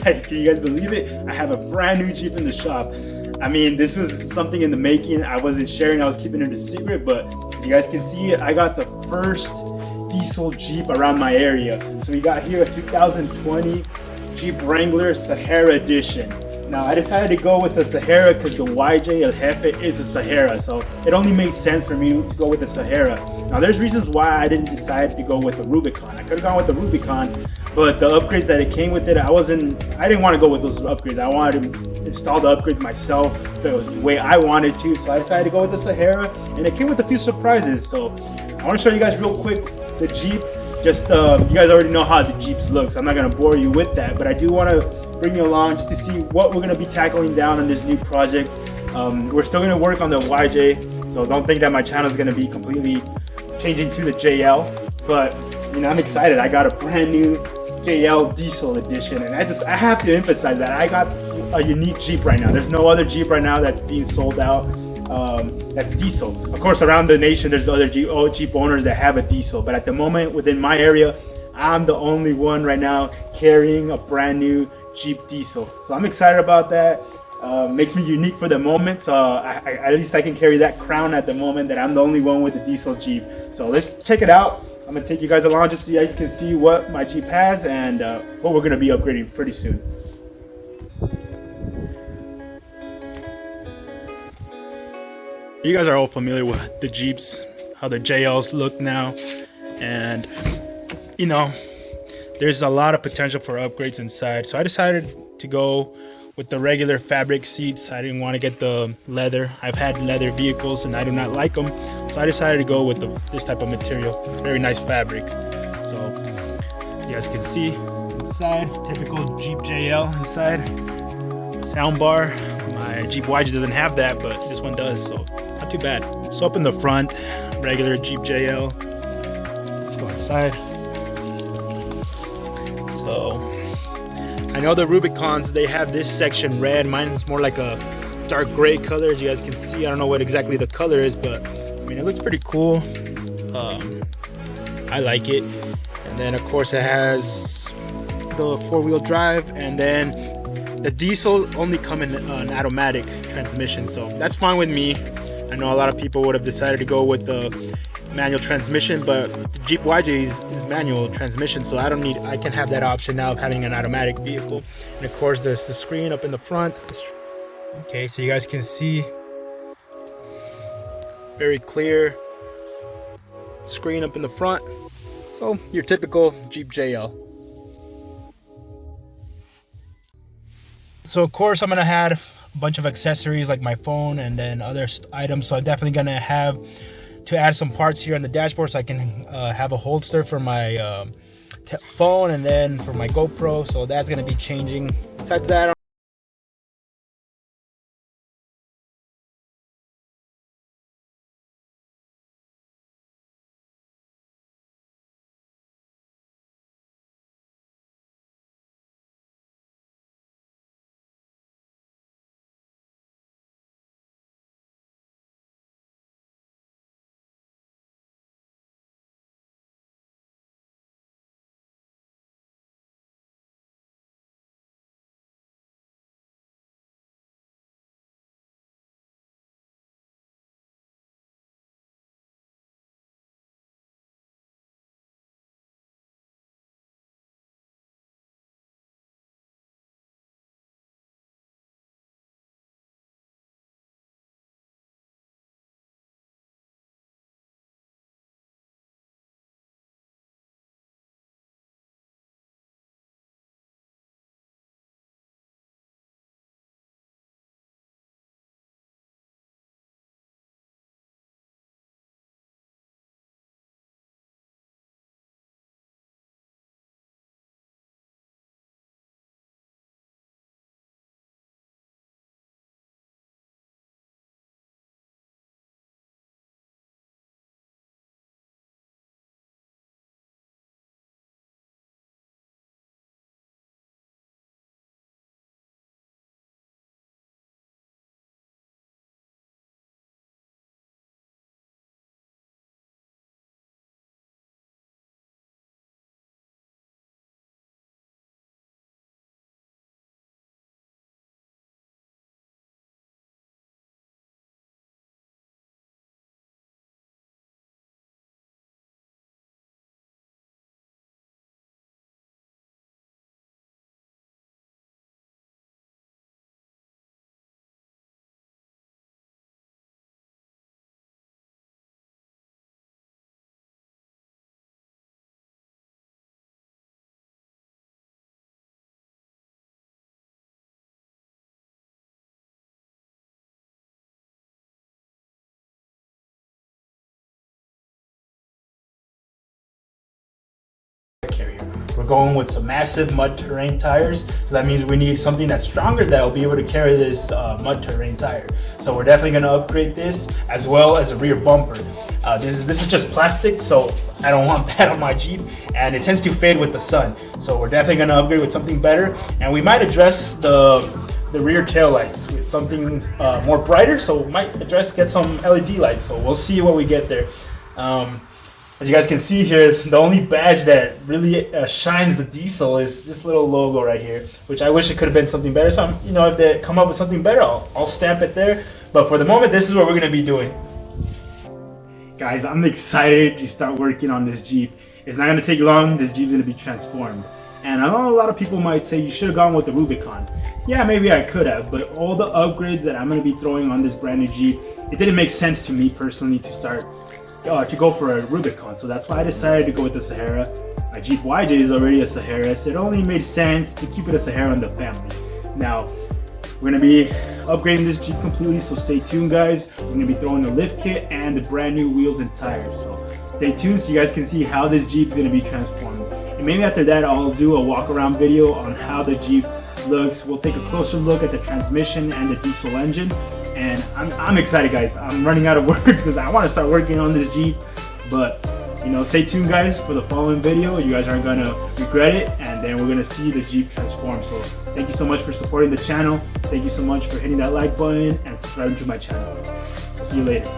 guys, can you guys believe it? I have a brand new Jeep in the shop. I mean, this was something in the making. I wasn't sharing, I was keeping it a secret, but you guys can see it. I got the first diesel Jeep around my area. So we got here a 2020 Jeep Wrangler Sahara Edition. Now I decided to go with the Sahara because the YJ El Jefe is a Sahara, so it only made sense for me to go with the Sahara. Now there's reasons why I didn't decide to go with the Rubicon. I could have gone with the Rubicon, but the upgrades that it came with it, I didn't want to go with those upgrades. I wanted to install the upgrades myself the way I wanted to, so I decided to go with the Sahara, and it came with a few surprises. So I want to show you guys real quick the Jeep. Just you guys already know how the Jeeps look, so I'm not going to bore you with that, but I do want to bring you along just to see what we're going to be tackling down on this new project. We're still going to work on the YJ, so don't think that my channel is going to be completely changing to the JL, but you know, I'm excited. I got a brand new JL Diesel Edition, and I have to emphasize that I got a unique Jeep right now. There's no other Jeep right now that's being sold out that's diesel. Of course, around the nation there's other Jeep owners that have a diesel, but at the moment within my area, I'm the only one right now carrying a brand new Jeep diesel. So I'm excited about that. Makes me unique for the moment, so at least I can carry that crown at the moment that I'm the only one with a diesel Jeep. So let's check it out. I'm gonna take you guys along just so you guys can see what my Jeep has and what we're gonna be upgrading pretty soon. You guys are all familiar with the Jeeps, how the JLs look now, and you know, there's a lot of potential for upgrades inside. So I decided to go with the regular fabric seats. I didn't want to get the leather. I've had leather vehicles and I do not like them, so I decided to go with this type of material. It's very nice fabric. So you guys can see inside, typical Jeep JL inside. Sound bar. My Jeep YJ doesn't have that, but this one does, so not too bad. So up in the front, regular Jeep JL. Let's go inside. So I know the Rubicons, they have this section red. Mine's more like a dark gray color, as you guys can see. I don't know what exactly the color is, but I mean, it looks pretty cool. I like it. And then of course it has the four-wheel drive, and then the diesel only come in an automatic transmission, so that's fine with me. I know a lot of people would have decided to go with the manual transmission, but the Jeep YJ is manual transmission, so I can have that option now of having an automatic vehicle. And of course there's the screen up in the front. Okay, so you guys can see very clear screen up in the front. So your typical Jeep JL. So of course I'm gonna add a bunch of accessories like my phone and then other items, so I'm definitely gonna have to add some parts here on the dashboard so I can have a holster for my phone and then for my GoPro, so that's gonna be changing. Besides that, we're going with some massive mud terrain tires. So that means we need something that's stronger that will be able to carry this mud terrain tire. So we're definitely gonna upgrade this, as well as a rear bumper. This is just plastic, so I don't want that on my Jeep, and it tends to fade with the sun. So we're definitely gonna upgrade with something better, and we might address the rear tail lights with something more brighter. So we might get some LED lights. So we'll see what we get there. As you guys can see here, the only badge that really shines the diesel is this little logo right here, which I wish it could have been something better. So if they come up with something better, I'll stamp it there. But for the moment, this is what we're gonna be doing. Guys, I'm excited to start working on this Jeep. It's not gonna take long. This Jeep's gonna be transformed. And I know a lot of people might say you should have gone with the Rubicon. Yeah, maybe I could have, but all the upgrades that I'm gonna be throwing on this brand new Jeep, it didn't make sense to me personally to go for a Rubicon. So that's why I decided to go with the Sahara. My Jeep YJ is already a Sahara, so it only made sense to keep it a Sahara in the family. Now, we're gonna be upgrading this Jeep completely, so stay tuned, guys. We're gonna be throwing the lift kit and the brand new wheels and tires. So stay tuned so you guys can see how this Jeep is gonna be transformed. And maybe after that, I'll do a walk around video on how the Jeep looks. We'll take a closer look at the transmission and the diesel engine. And I'm excited, guys. I'm running out of words because I want to start working on this Jeep. But stay tuned, guys, for the following video. You guys aren't gonna regret it, and then we're gonna see the Jeep transform. So thank you so much for supporting the channel. Thank you so much for hitting that like button and subscribing to my channel. I'll see you later.